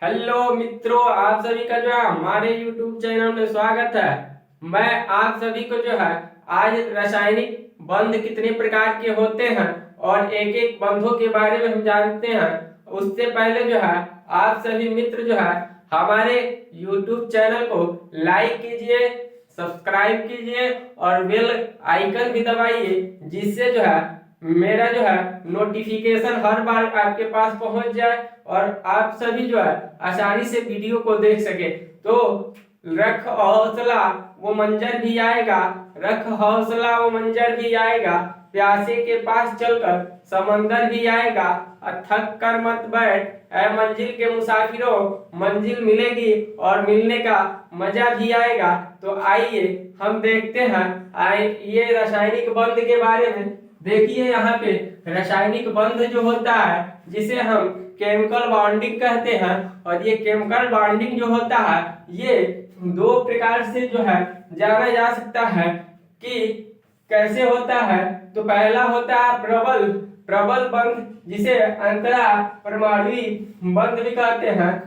Hello मित्रों, आप सभी का जो है हमारे YouTube चैनल में स्वागत है। मैं आप सभी को जो है आज रासायनिक बंध कितने प्रकार के होते हैं और एक एक बंधों के बारे में हम जानते हैं। उससे पहले जो है आप सभी मित्र जो है हमारे YouTube चैनल को लाइक कीजिए, सब्सक्राइब कीजिए और बेल आइकन भी दबाइए, जिससे जो है मेरा जो है नोटिफिकेशन हर बार आपके पास पहुंच जाए और आप सभी जो है आसानी से वीडियो को देख सके। तो रख हौसला वो मंजर भी आएगा, रख हौसला वो मंजर भी आएगा, प्यासे के पास चलकर समंदर भी आएगा, थक कर मत बैठ ऐ मंजिल के मुसाफिरों, मंजिल मिलेगी और मिलने का मजा भी आएगा। तो आइए हम देखते हैं ये रासायनिक बंध के बारे में। देखिए यहाँ पे रासायनिक बंध जो होता है जिसे हम केमिकल बॉन्डिंग कहते हैं, और ये केमिकल बॉन्डिंग जो होता है ये दो प्रकार से जो है जाना जा सकता है कि कैसे होता है। तो पहला होता है प्रबल प्रबल बंध, जिसे अंतरा परमाणुविक बंध भी कहते हैं।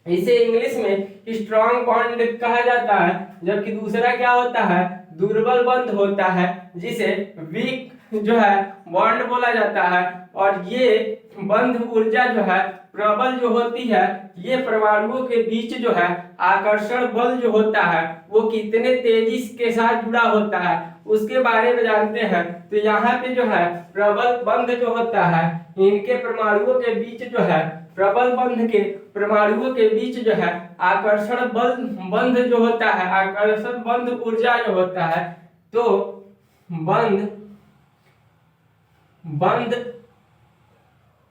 इसे इंग्लिश में स्ट्रॉन्ग बॉन्ड कहा जाता है। जबकि दूसरा क्या होता है, दुर्बल बंध होता है, जिसे वीक जो है बॉन्ड बोला जाता है। और ये बंध ऊर्जा जो है प्रबल जो होती है, ये परमाणुओं के बीच जो है आकर्षण बल जो होता है वो कितने तेजी के साथ जुड़ा होता है उसके बारे में जानते हैं। तो यहाँ पे जो है प्रबल बंध जो होता है, इनके परमाणुओं के बीच जो है प्रबल बंध के परमाणुओं के बीच जो है आकर्षण बल बंध जो होता है, आकर्षण बंध ऊर्जा जो होता है। तो बंध बंध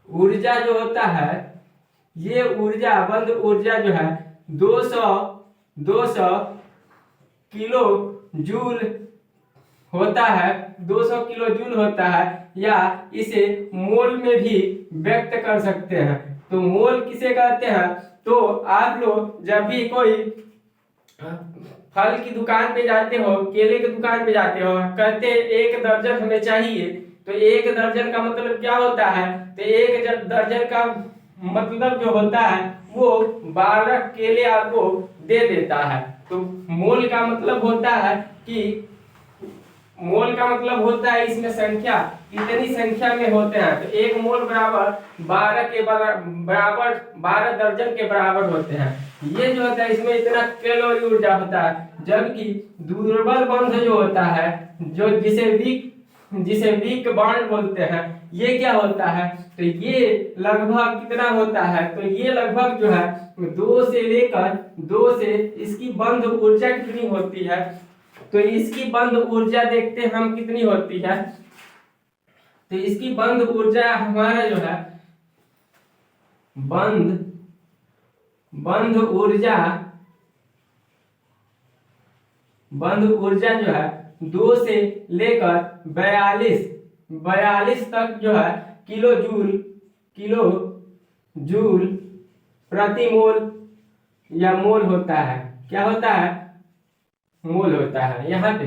ऊर्जा जो होता है, ये ऊर्जा बंध ऊर्जा जो है 200 किलो जूल होता है, 200 किलो जूल होता है, या इसे मोल में भी व्यक्त कर सकते हैं। तो मोल किसे कहते हैं, तो आप लोग जब भी कोई फल की दुकान पे जाते हो, केले की दुकान पे जाते हो, कहते हैं 1 दर्जन हमें चाहिए। तो 1 दर्जन का मतलब क्या होता है, तो 1 दर्जन का मतलब जो होता है वो 12 केले आपको दे देता है। तो मोल का मतलब होता है कि मोल का मतलब होता है इसमें संख्या, कितनी संख्या में होते हैं। तो 1 मोल बराबर 12 के बराबर 12 दर्जन के बराबर होते हैं। ये जो होता है इसमें इतना कैलोरी ऊर्जा होता है। जबकि दुर्बल बंध जो होता है, जो जिसे वीक बॉन्ड बोलते हैं, ये क्या होता है, तो ये लगभग कितना होता है, तो ये लगभग जो है 2 से इसकी बंध ऊर्जा कितनी होती है। तो इसकी बंध ऊर्जा देखते हैं हम कितनी होती है। तो इसकी बंध ऊर्जा हमारा जो है बंध ऊर्जा जो है 2 से लेकर 42 तक जो है किलो जूल प्रति मोल या मोल होता है। क्या होता है, मोल होता है। यहाँ पे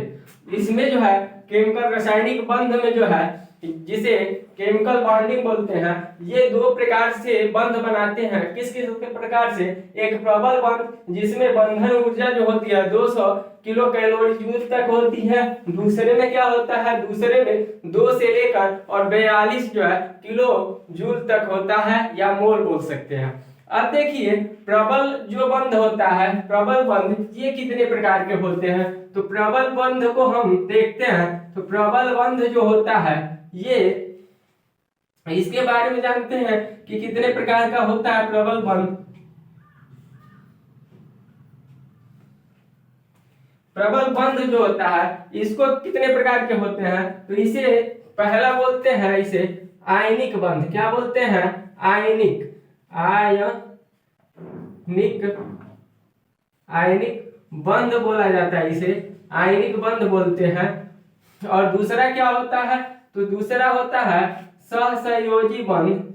इसमें जो है केमिकल रासायनिक बंध में जो है, जिसे केमिकल बॉन्डिंग बोलते हैं, ये 2 प्रकार से बंध बनाते हैं। किस किस प्रकार से, एक प्रबल बंध जिसमें बंधन ऊर्जा जो होती है 200 किलो कैलोरी जूल तक होती है। दूसरे में क्या होता है, दूसरे में 2 से लेकर और 42 जो है किलो जूल तक होता है, या मोल बोल सकते हैं। अब देखिए प्रबल जो बंध होता है, प्रबल बंध ये कितने प्रकार के होते हैं। तो प्रबल बंध को हम देखते हैं। तो प्रबल बंध जो होता है ये, इसके बारे में जानते हैं कि कितने प्रकार का होता है प्रबल बंध। प्रबल बंध जो होता है इसको कितने प्रकार के होते हैं, तो इसे पहला बोलते हैं इसे आयनिक बंध। क्या बोलते हैं, आयनिक बंध बोला जाता है, इसे आयनिक बंध बोलते हैं। और दूसरा क्या होता है, तो दूसरा होता है सहसंयोजी बंध।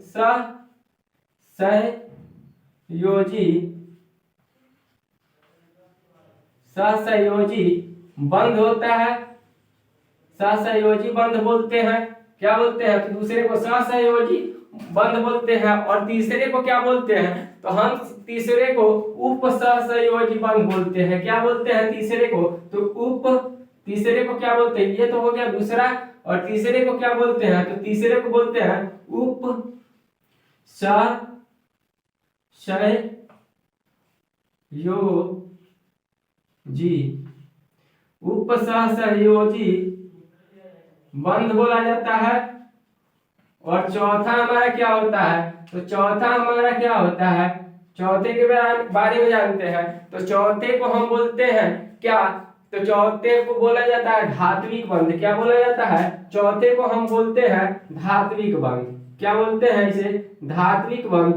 सहसंयोजी बंध होता है, सहसंयोजी बंध बोलते हैं। क्या बोलते हैं, तो दूसरे को सहसंयोजी बंध बोलते हैं और तीसरे को क्या बोलते हैं, तो हम तीसरे को उपसहसंयोजी बंध बोलते हैं। क्या बोलते हैं तीसरे को, तो तीसरे को क्या बोलते हैं, ये तो हो गया दूसरा, और तीसरे को क्या बोलते हैं, तो तीसरे को बोलते हैं उपसहसंयोजी उपसहसंयोजी बंध बोला जाता है। और चौथा हमारा क्या होता है, तो चौथा हमारा क्या होता है, चौथे के बारे में जानते हैं। तो चौथे को हम बोलते हैं क्या, तो चौथे को बोला जाता है धात्विक बंध। क्या बोला जाता है, चौथे को हम बोलते हैं धात्विक बंध। क्या बोलते हैं इसे, धात्विक बंध,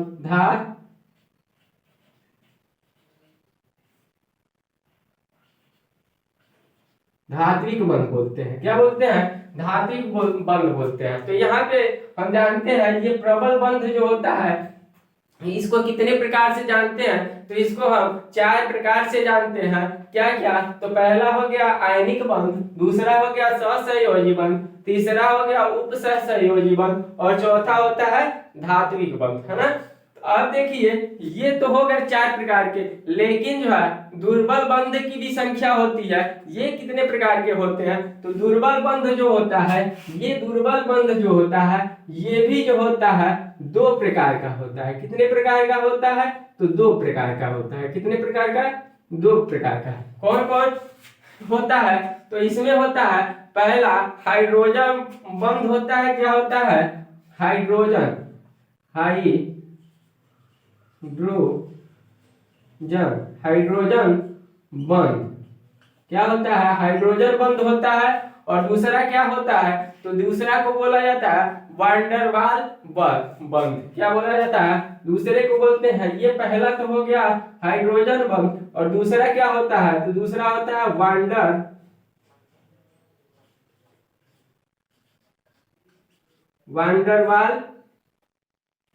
धात्विक बंध बोलते हैं। क्या बोलते हैं, धात्विक बंध बोलते हैं। तो यहाँ पे हम जानते हैं ये प्रबल बंध जो होता है, इसको कितने प्रकार से जानते हैं, तो इसको हम 4 प्रकार से जानते हैं। क्या क्या, तो पहला हो गया आयनिक बंध, दूसरा हो गया सहसंयोजी बंध, तीसरा हो गया उपसहसंयोजी बंध, और चौथा होता है धात्विक बंध, है ना। अब देखिए ये तो हो गए 4 प्रकार के, लेकिन जो है दुर्बल बंध की भी संख्या होती है। ये कितने प्रकार के होते हैं, तो दुर्बल बंध जो होता है, ये दुर्बल बंध जो होता है, ये भी जो होता है 2 प्रकार का होता है। कितने प्रकार का होता है, तो 2 प्रकार का होता है। कितने प्रकार का, 2 प्रकार का। कौन कौन होता है, तो इसमें होता है पहला हाइड्रोजन बंध होता है। क्या होता है, हाइड्रोजन हाइड्रोजन बंध क्या होता है, हाइड्रोजन बंध होता है। और दूसरा क्या होता है, तो दूसरा को बोला जाता है वांडरवाल बंध। क्या बोला जाता है, दूसरे को बोलते हैं, ये पहला तो हो गया हाइड्रोजन बंध, और दूसरा क्या होता है, तो दूसरा होता है वांडरवाल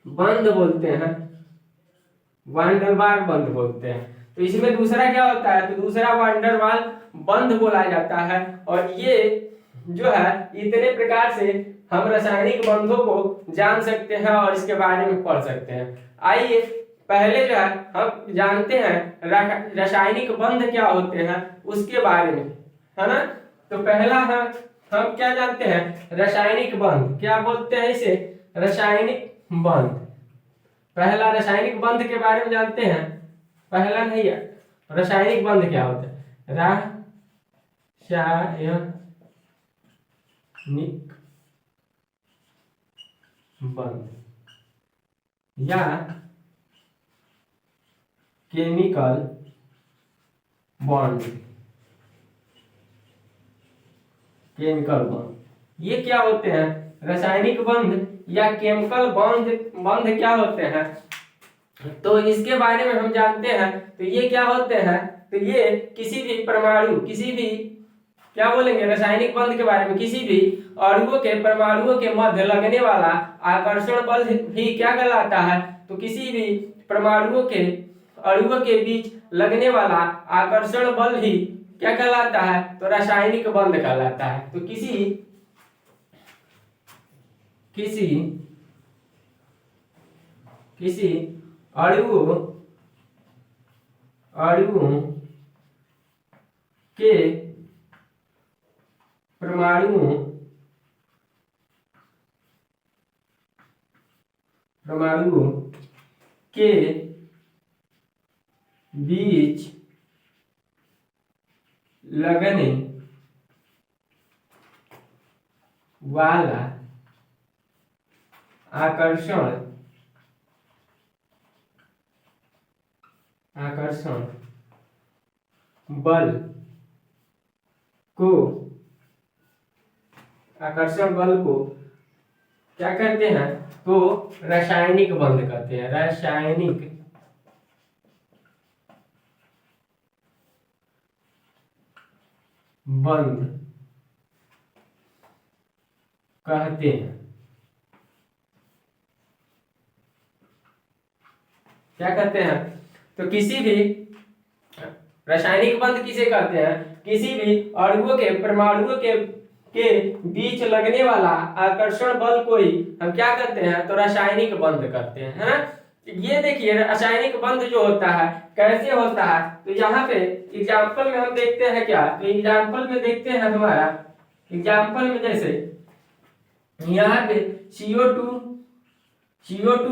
बंध बोलते हैं, वांडरवाल बंध बोलते हैं। तो इसमें दूसरा क्या होता है, तो दूसरा वांडरवाल बंध बोला जाता है। और ये जो है इतने प्रकार से हम रासायनिक बंधों को जान सकते हैं और इसके बारे में पढ़ सकते हैं। आइए पहले जो है हम जानते हैं रासायनिक बंध क्या होते हैं उसके बारे में, है ना। तो पहला हम क्या जानते हैं, रासायनिक बंध। क्या बोलते हैं इसे, रासायनिक बंध। पहला रासायनिक बंध के बारे में जानते हैं, पहला नहीं है, रासायनिक बंध क्या होता है, रासायनिक बंध या केमिकल बॉन्ड। केमिकल बॉन्ड ये क्या होते हैं, रासायनिक बंध या केमिकल बंध क्या होते हैं, तो इसके बारे में हम जानते हैं। तो ये क्या होते हैं, तो ये किसी भी परमाणु, किसी भी क्या बोलेंगे रासायनिक बंध के बारे में, किसी भी अणुओं के परमाणुओं के मध्य लगने वाला आकर्षण बल ही क्या कहलाता है, तो किसी भी परमाणुओं के अणुओं के बीच लगने वाला आकर्षण बल ही क्या कहलाता है, तो रासायनिक बंध कहलाता है। तो किसी अणुओं के परमाणुओं के बीच लगने वाला आकर्षण बल को क्या कहते हैं, तो रासायनिक बंध कहते हैं, रासायनिक बंध कहते हैं। क्या कहते हैं, तो किसी भी रासायनिक बंध किसे कहते हैं, किसी भी अणुओं के परमाणुओं के के बीच लगने वाला आकर्षण बल को ही हम क्या करते हैं, तो रासायनिक बंध करते हैं, है ना। ये देखिए रासायनिक बंध जो होता है कैसे होता है, तो यहाँ पे एग्जाम्पल में हम देखते हैं क्या, तो एग्जाम्पल में देखते हैं हमारा एग्जाम्पल में जैसे यहाँ पे CO2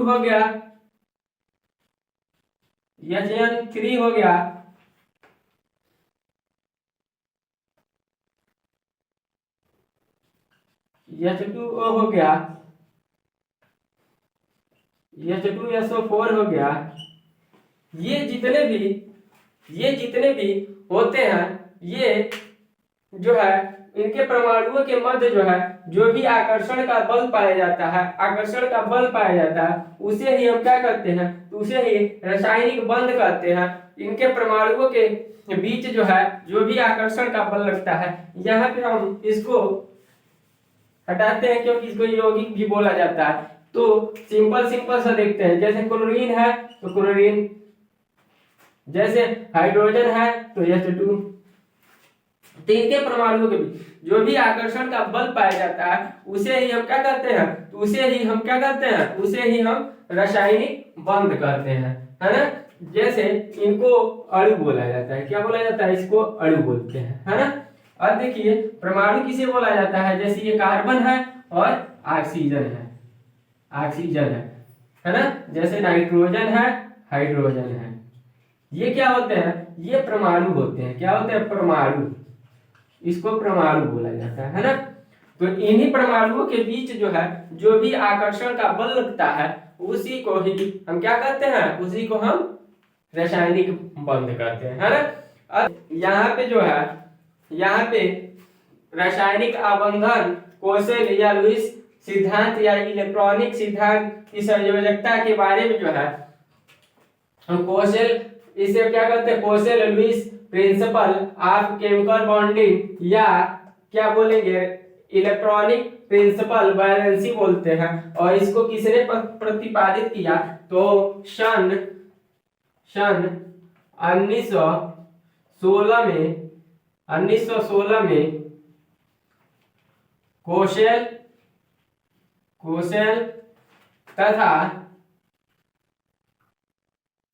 हो गया, HN3 हो गया, H2O हो गया, H2SO4 हो गया। ये जितने भी होते हैं, ये जो है इनके परमाणुओं के मध्य जो है जो भी आकर्षण का बल पाया जाता है, उसे ही हम क्या करते हैं, तो उसे ही रासायनिक बंध कहते हैं। इनके परमाणुओं के बीच जो है जो भी आकर्षण का बल लगता है, यहाँ पे हम इसको हटाते हैं क्योंकि इसको यौगिक भी बोला जाता है। तो सिंपल सा देखते हैं, जैसे क्लोरीन है तो क्लोरीन, जैसे हाइड्रोजन है तो H2। तो इनके परमाणुओं के बीच जो भी आकर्षण का बल पाया जाता है उसे ही हम क्या करते हैं, तो उसे ही हम रासायनिक बंध करते हैं, है ना। जैसे इनको अणु बोला जाता है, क्या बोला जाता है, इसको अणु बोलते हैं, है ना। अब देखिए परमाणु किसे बोला जाता है, जैसे ये कार्बन है और ऑक्सीजन है ना। जैसे नाइट्रोजन है, हाइड्रोजन है, ये क्या होते हैं, ये परमाणु होते हैं। क्या होते हैं, परमाणु, इसको परमाणु बोला जाता है ना। तो इन्हीं परमाणुओं के बीच जो है जो भी आकर्षण का बल लगता है उसी को ही हम क्या करते हैं, उसी को हम रासायनिक बंध करते हैं, है ना। अब यहाँ पे जो है, यहाँ पे रासायनिक आबंधन कोसेल या लुईस सिद्धांत या इलेक्ट्रॉनिक सिद्धांत की संयोजकता के बारे में जो है हम कोसेल, इसे क्या कहते हैं, Kossel Lewis principle of chemical bonding या क्या बोलेंगे इलेक्ट्रॉनिक प्रिंसिपल वैलेंसी बोलते हैं। और इसको किसने प्रतिपादित किया, तो सन 1916 में कोसेल तथा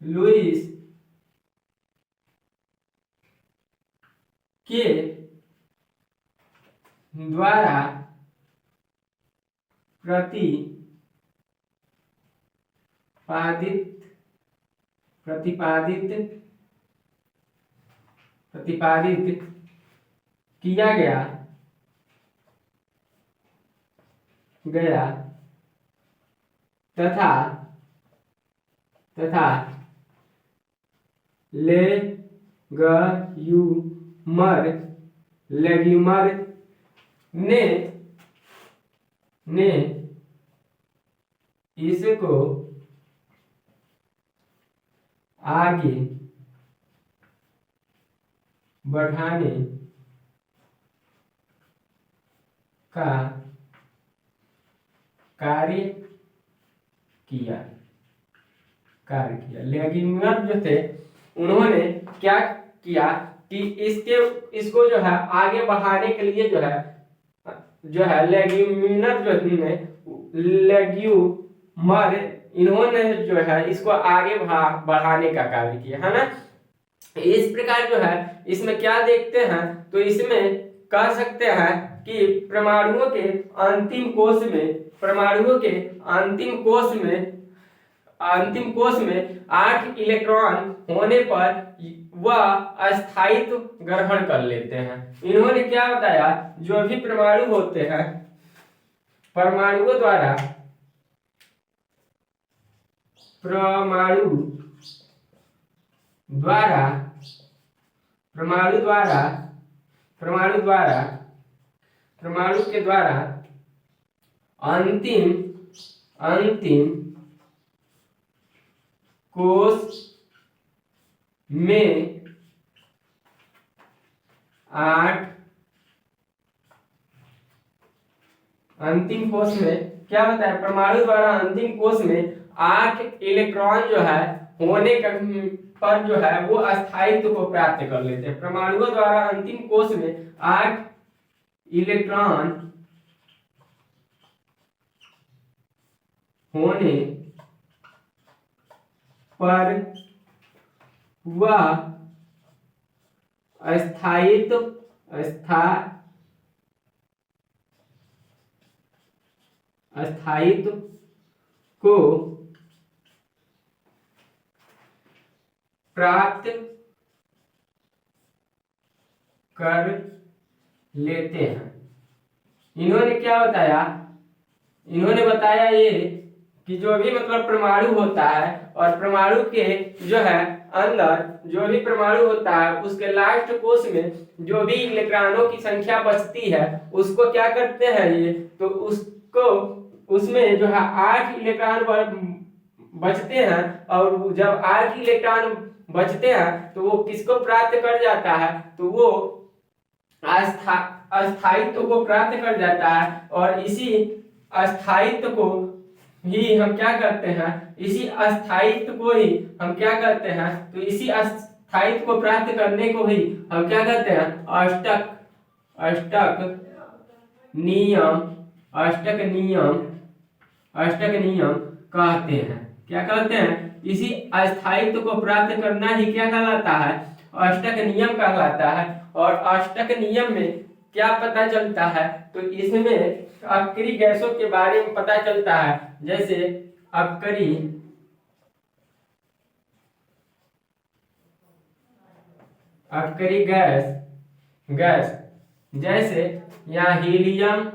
लुईस के द्वारा प्रतिपादित किया गया तथा लेग्यूमर ने इसको आगे बढ़ाने का कार्य किया। लेगिम्नर जो थे उन्होंने क्या किया कि इसको जो है आगे बढ़ाने के लिए जो है लेग्यूमिनर इन्होंने जो है इसको आगे बढ़ाने का कार्य किया, है ना। इस प्रकार जो है इसमें क्या देखते हैं, तो इसमें कह सकते हैं कि परमाणुओं के अंतिम कोश में 8 इलेक्ट्रॉन होने पर वह अस्थायित्व ग्रहण कर लेते हैं। इन्होंने क्या बताया, जो भी परमाणु होते हैं परमाणु के द्वारा अंतिम कोश में 8 अंतिम कोश में क्या बताया, परमाणु द्वारा अंतिम कोश में 8 इलेक्ट्रॉन जो है होने पर जो है वो अस्थायित्व को प्राप्त कर लेते हैं। परमाणुओं द्वारा अंतिम कोश में 8 इलेक्ट्रॉन होने पर वह स्थायित्व को प्राप्त कर लेते हैं। इन्होंने क्या बताया, इन्होंने बताया ये कि जो भी मतलब परमाणु होता है और परमाणु के जो है अंदर जो भी परमाणु होता है उसके लास्ट कोष में जो भी इलेक्ट्रॉनों की संख्या बचती है उसको क्या करते हैं ये, तो उसको उसमें जो है 8 इलेक्ट्रॉन बचते हैं और जब 8 इलेक्ट्रॉन बचते हैं तो वो किसको प्राप्त कर जाता है, तो वो अस्थायित्व को प्राप्त कर जाता है। और इसी अस्थायित्व को ही हम क्या करते हैं, इसी अस्थायित्व को ही हम क्या करते हैं, तो इसी अस्थायित्व को प्राप्त करने को ही हम क्या करते हैं, अष्टक नियम कहते हैं। क्या कहते हैं, इसी अस्थायित्व को प्राप्त करना ही क्या कहलाता है, अष्टक नियम कहलाता है। और अष्टक नियम में क्या पता चलता है, तो इसमें अपकरी गैसों के बारे में पता चलता है। जैसे अपकरी गैस जैसे यहाँ helium,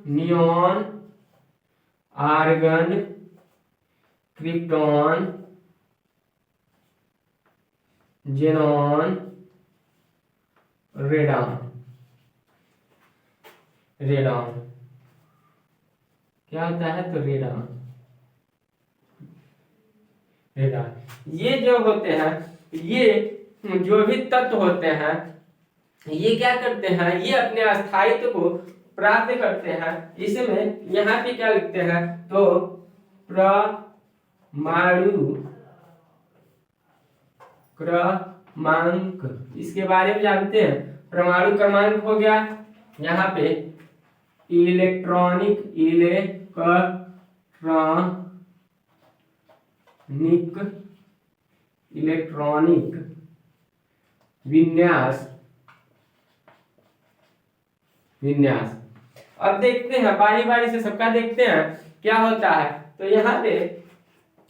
neon, argon, krypton, xenon, radon क्या होता है, तो रेडॉन ये जो होते हैं, ये जो भी तत्व होते हैं ये क्या करते हैं, ये अपने अस्थायित्व को प्राप्त करते हैं। इसमें यहाँ पे क्या लिखते हैं, तो परमाणु क्रमांक, इसके बारे में जानते हैं। परमाणु क्रमांक हो गया यहाँ पे इलेक्ट्रॉनिक विन्यास। अब देखते हैं बारी बारी से सबका देखते हैं क्या होता है। तो यहाँ पे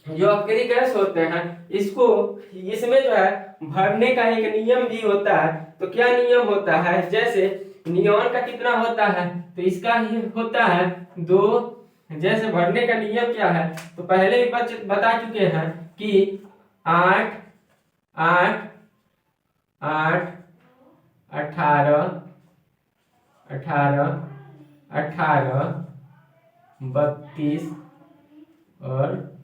जो अपकरी गैस होते हैं इसको, इसमें जो है भरने का एक नियम भी होता है। तो क्या नियम होता है, जैसे नियॉन का कितना होता है, तो इसका ही होता है 2। जैसे भरने का नियम क्या है, तो पहले ही बता चुके हैं कि 8 8 8 18 18 18 32 और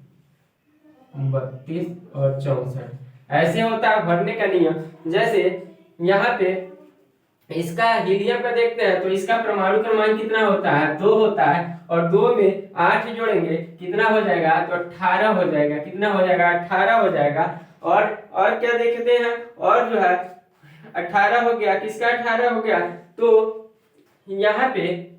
64 ऐसे होता है भरने का नियम। जैसे यहाँ पे इसका हीलियम का देखते हैं, तो इसका परमाणु क्रमांक कितना होता है, 2 होता है। और 2 में 8 जोड़ेंगे कितना हो जाएगा, तो 18 हो जाएगा। कितना हो जाएगा, 18 हो जाएगा। और क्या देखते हैं, और जो है 18 हो गया, किसका 18 हो गया, तो यहाँ पे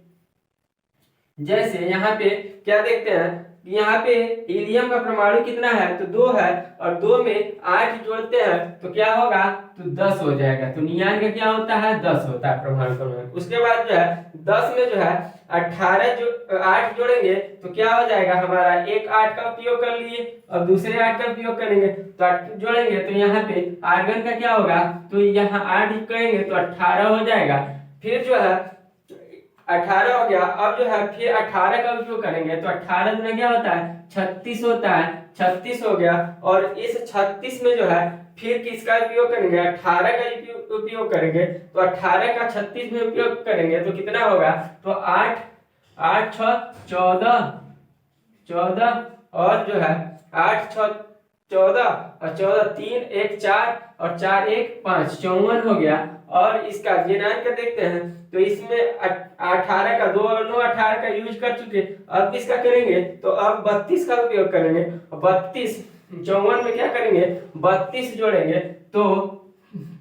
जैसे यहाँ पे क्या देखते हैं, यहाँ पे हीलियम का परमाणु कितना है, तो 2 है। और 2 में 8 जोड़ते हैं तो क्या होगा, तो 10 हो जाएगा। तो नियान का क्या होता है, 10 होता है परमाणु क्रमांक। उसके बाद जो है 10 में जो है 8 जोड़ेंगे तो क्या हो जाएगा हमारा, एक 8 का उपयोग कर लिए और दूसरे 8 का उपयोग करेंगे तो 8 जोड़ेंगे। तो यहाँ पे आर्गन का क्या होगा, तो यहाँ 8 करेंगे तो 18 हो जाएगा। फिर जो है 18 हो गया। अब जो है फिर 18 का उपयोग करेंगे तो 18 में क्या होता है, 36 होता है। 36 हो गया। और इस 36 में जो है फिर किसका उपयोग करेंगे, 18 का उपयोग करेंगे। तो 18 का 36 में उपयोग करेंगे तो कितना होगा, तो 8 8 6 14 और जो है 8 6 14 और 14 3 1 4 और 4 1 5 54 हो गया। और इसका जेनान का देखते हैं, तो इसमें 18 का 2 और 9 18 का यूज कर चुके। अब किसका करेंगे, तो अब 32 का उपयोग करेंगे। 32 54 में क्या करेंगे, 32 जोड़ेंगे तो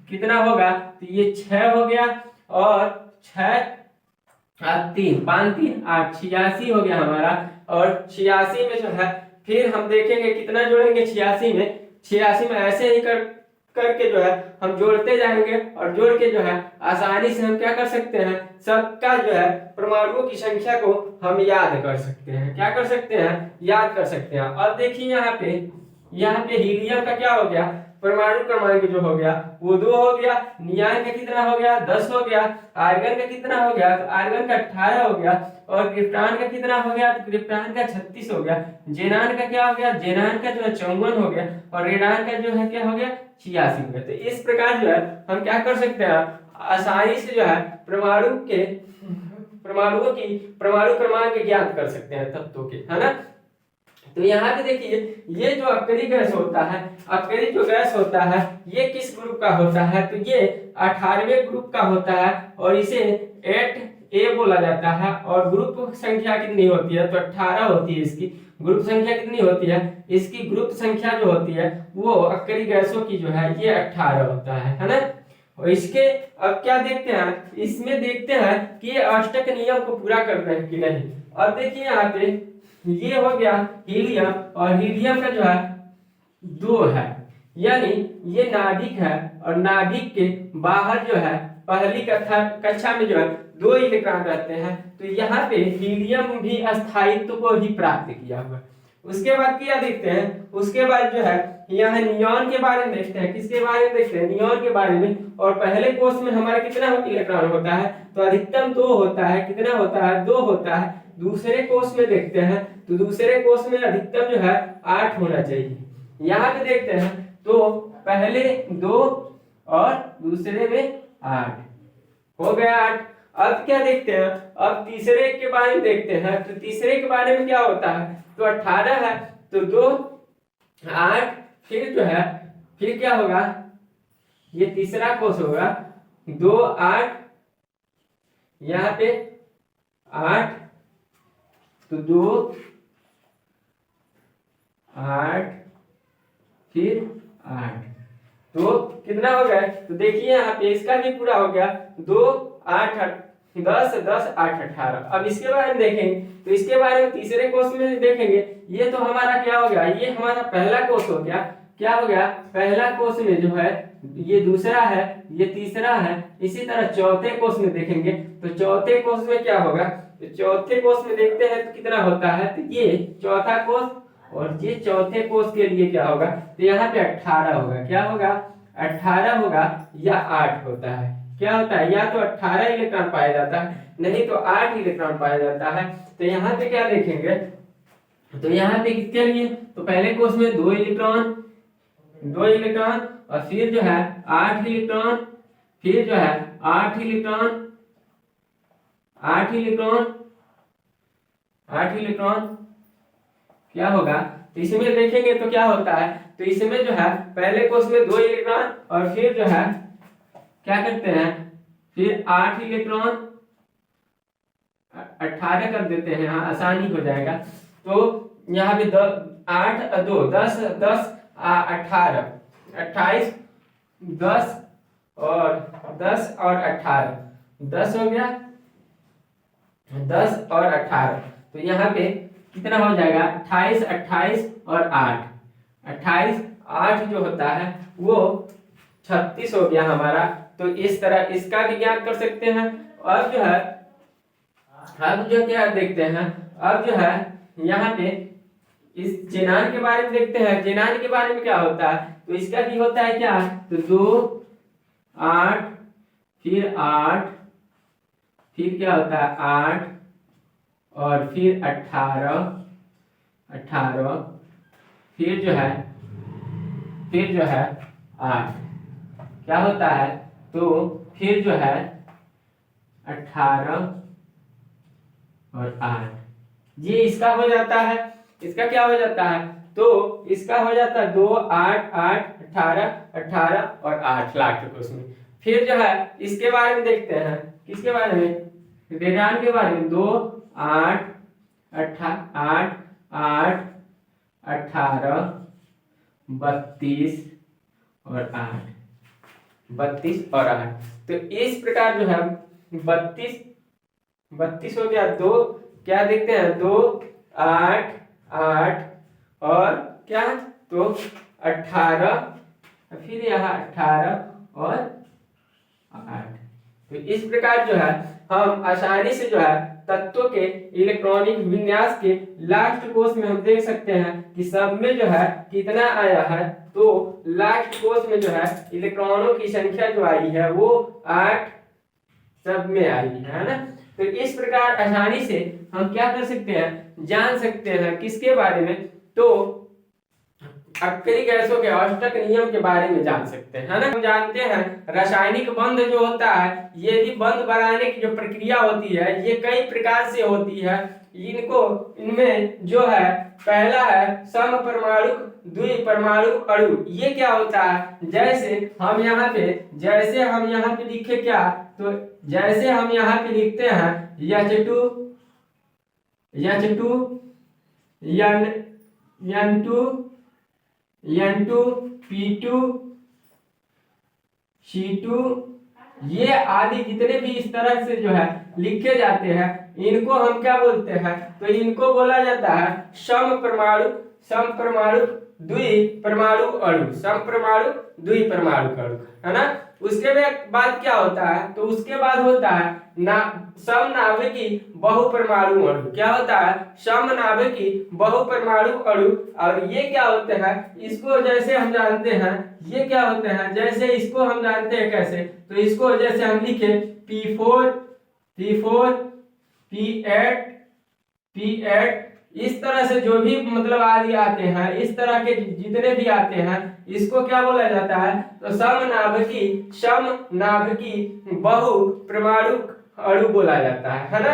कितना होगा, तो ये 6 हो गया। और 6 3 5 3 8 86 हो गया हमारा। और 86 में जो है फिर हम देखेंगे कितना जोड़ेंगे 86 में। 86 में ऐसे ही करके जो है हम जोड़ते जाएंगे और जोड़ के जो है आसानी से हम क्या कर सकते हैं, सबका जो है परमाणुओं की संख्या को हम याद कर सकते हैं। क्या कर सकते हैं, याद कर सकते हैं। अब देखिए यहाँ पे हीलियम का क्या हो गया, परमाणु क्रमांक जो हो गया वो 2 हो गया। नियान का कितना हो गया, 10 हो गया। आर्गन का कितना हो गया, तो आर्गन का 18 हो गया। और क्रिप्टॉन का कितना हो गया, तो क्रिप्टॉन का 36 हो गया। जेनान का क्या हो गया, जेनान का जो है 54 हो गया। और रेडान का जो है क्या हो गया, 86 हो गया। तो इस प्रकार जो है हम क्या कर सकते हैं, आसानी से जो है परमाणुओं की परमाणु क्रमांक ज्ञात कर सकते हैं तत्वों के, है ना। तो यहाँ पे देखिए ये जो अक्रिय गैस होता है, अक्रिय जो गैस होता है ये किस ग्रुप का होता है, तो ये 18वें ग्रुप का होता है और इसे 8A बोला जाता है। और ग्रुप संख्या कितनी होती है, तो 18 होती है इसकी। ग्रुप संख्या कितनी होती है, इसकी ग्रुप संख्या जो होती है वो अक्रिय गैसों की जो है ये 18 होता है ना। और इसके अब क्या देखते हैं, इसमें देखते हैं कि ये अष्टक नियम को पूरा कर रहे हैं कि नहीं। अब देखिए यहाँ पे ये हो गया हीलियम, और हीलियम का जो है 2 है, यानी ये नाभिक है। और नाभिक के बाहर जो है पहली कक्षा में जो है 2 इलेक्ट्रॉन रहते हैं। तो यहाँ पे हीलियम भी अस्थायित्व को ही प्राप्त किया हुआ। उसके बाद क्या देखते हैं, उसके बाद जो है यहाँ नियॉन के बारे में देखते हैं। किसके बारे में देखते हैं, नियॉन के बारे में। और पहले कोष में हमारा कितना इलेक्ट्रॉन होता है, तो अधिकतम 2 होता है। कितना होता है, 2 होता है। दूसरे कोष में देखते हैं तो दूसरे कोष में अधिकतम जो है 8 होना चाहिए। यहाँ पे देखते हैं तो पहले 2 और दूसरे में 8 हो गया 8। अब क्या देखते हैं, अब तीसरे के बारे में देखते हैं। तो तीसरे के बारे में क्या होता है, तो 18 है। तो 2 8 फिर जो है फिर क्या होगा, ये तीसरा कोष होगा 2 8, यहाँ पे 8, तो 2 8 फिर 8, तो कितना हो गया, तो देखिए यहाँ पे इसका भी पूरा हो गया 2 8 10 10 8 18। अब इसके बारे में देखेंगे तो इसके बारे में तीसरे कोष में देखेंगे। ये तो हमारा क्या हो गया, ये हमारा पहला कोष हो गया। क्या हो गया, पहला कोष में जो है ये दूसरा है, ये तीसरा है। इसी तरह चौथे कोष में देखेंगे तो चौथे कोष में क्या होगा, तो चौथे कोष में देखते हैं तो कितना होता है, तो ये चौथा कोष और ये चौथे कोष के लिए क्या होगा, तो यहाँ पे 18 होगा। क्या होगा, 18 होगा या 8 होता है। क्या होता है, या तो 18 इलेक्ट्रॉन पाया जाता है, नहीं तो 8 इलेक्ट्रॉन पाया जाता है। तो यहाँ पे क्या देखेंगे, तो यहाँ पे किसके लिए, तो पहले कोष में 2 इलेक्ट्रॉन और फिर जो है 8 इलेक्ट्रॉन, फिर जो है 8 इलेक्ट्रॉन क्या होगा, तो इसमें देखेंगे तो क्या होता है, तो इसमें जो है पहले कोष में 2 इलेक्ट्रॉन और फिर जो है क्या करते हैं, फिर 8 इलेक्ट्रॉन 18 कर देते हैं, हाँ आसानी हो जाएगा। तो यहाँ पे 8 2 10 10 18 28 10 और 18 10 हो गया, 10 और 18। तो यहाँ पे कितना हो जाएगा, 28 28 और 8 28 8 जो होता है वो 36 हो गया हमारा। तो इस तरह इसका भी ज्ञात कर सकते हैं। अब जो है अब जो क्या देखते हैं, अब जो है यहाँ पे इस जेनान के बारे में देखते हैं। जेनान के बारे में क्या होता है, तो इसका भी होता है क्या, तो 2 8 फिर 8 फिर क्या होता है 8 और फिर 18 फिर जो है 8 क्या होता है, तो फिर जो है 18 और 8 ये इसका हो जाता है। इसका क्या हो जाता है, तो इसका हो जाता है 2 8 8 18 और 8 लास्ट को उसमें। फिर जो है इसके बारे में देखते हैं, किसके बारे में, रेडान के बारे में। 2 8 8 18 32 और 8 32 और 8। तो इस प्रकार जो है 32 32 हो गया, दो क्या देखते हैं, 2 8 8 और क्या, तो 18, फिर यहाँ 18 और 8। तो इस प्रकार जो है हम आसानी से जो है तत्वों के इलेक्ट्रॉनिक विन्यास के लास्ट कोष में हम देख सकते हैं कि सब में जो है कितना आया है। तो लास्ट कोष में जो है इलेक्ट्रॉनों की संख्या जो आई है वो 8 सब में आई है ना। तो इस प्रकार आसानी से हम क्या कर सकते हैं, जान सकते हैं किसके बारे में, तो अक्सरी गैसों के अष्टक नियम के बारे में जान सकते हैं, है ना। हम जानते हैं रासायनिक बंध जो होता है, ये भी बंध बनाने की जो प्रक्रिया होती है ये कई प्रकार से होती है। इनमें जो है पहला है समपरमाणु द्विपरमाणु अणु। ये क्या होता है, जैसे हम यहाँ पे लिखे क्या, तो जैसे हम यहाँ पे लिखते हैं H2 N2 N2 P2 C2, ये आदि जितने भी इस तरह से जो है लिखे जाते हैं, इनको हम क्या बोलते हैं, तो इनको बोला जाता है समपरमाणु द्विपरमाणु अणु, समपरमाणु द्विपरमाणु अणु, है ना। उसके बाद क्या होता है, तो उसके बाद होता है समनाभिकी बहुपरमाणु अणु। क्या होता है, समनाभिकी बहुपरमाणु अणु। और ये क्या होते हैं, इसको जैसे हम जानते हैं, ये क्या होते हैं, जैसे इसको हम जानते हैं कैसे, तो इसको जैसे हम लिखे P4 P8 इस तरह से जो भी मतलब आदि आते हैं, इस तरह के जितने भी आते हैं, इसको क्या बोला जाता है, तो समनाभिकी बहुपरमाणु अणु बोला जाता है ना।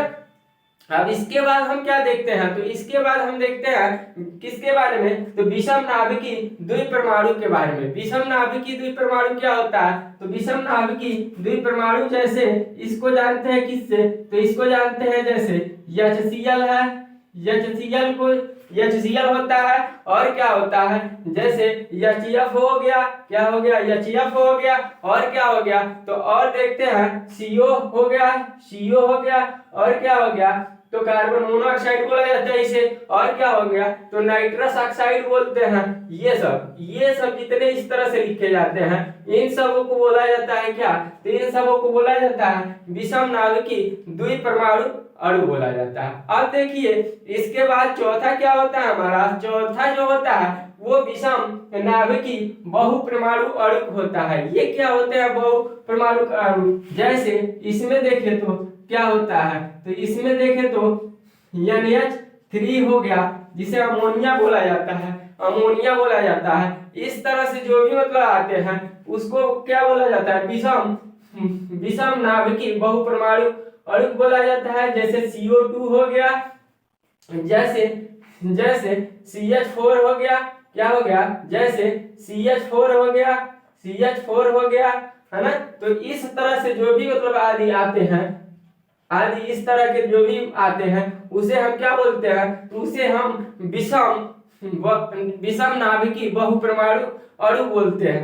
अब इसके बाद हम क्या देखते हैं, तो इसके बाद हम देखते हैं किसके बारे में, तो विषम नाभिकी द्विपरमाणु के बारे में। विषम नाभिकी द्विपरमाणु क्या होता है, तो विषम नाभिकी द्विपरमाणु जैसे इसको जानते हैं किससे, तो इसको जानते हैं जैसे HCl है, HCl होता है, और क्या होता है, जैसे HF हो गया, क्या हो गया, HF हो गया, और क्या हो गया, तो और देखते हैं CO हो गया, और क्या हो गया, तो कार्बन मोनोऑक्साइड बोला जाता है इसे, और क्या हो गया, तो नाइट्रस ऑक्साइड बोलते हैं। ये सब जितने इस तरह से लिखे जाते हैं, इन सबों को बोला जाता है क्या, तो इन सबों को बोला जाता है विषम नाभिकी द्विपरमाणु अणु बोला जाता है। अब देखिए इसके बाद चौथा क्या होता है हमारा, चौथा जो होता है वो विषम नाभिकी बहुपरमाणु अणु होता है। ये क्या होते हैं, बहुपरमाणु अणु। जैसे इसमें देखें तो क्या होता है, तो इसमें देखें तो NH3 हो गया, जिसे अमोनिया बोला जाता है, इस तरह से जो भी मतलब आते हैं उसको क्या बोला जाता है, विषम नाभिकी बहुपरमाणु अणु बोला जाता है। जैसे CO2 हो गया, जैसे CH4 हो गया, क्या हो गया, जैसे CH4 हो गया, है ना। तो इस तरह से जो भी मतलब आदि आते हैं, आदि इस तरह के जो भी आते हैं उसे हम क्या बोलते हैं, उसे हम विषम नाभिकी बहुपरमाणु अणु बोलते हैं।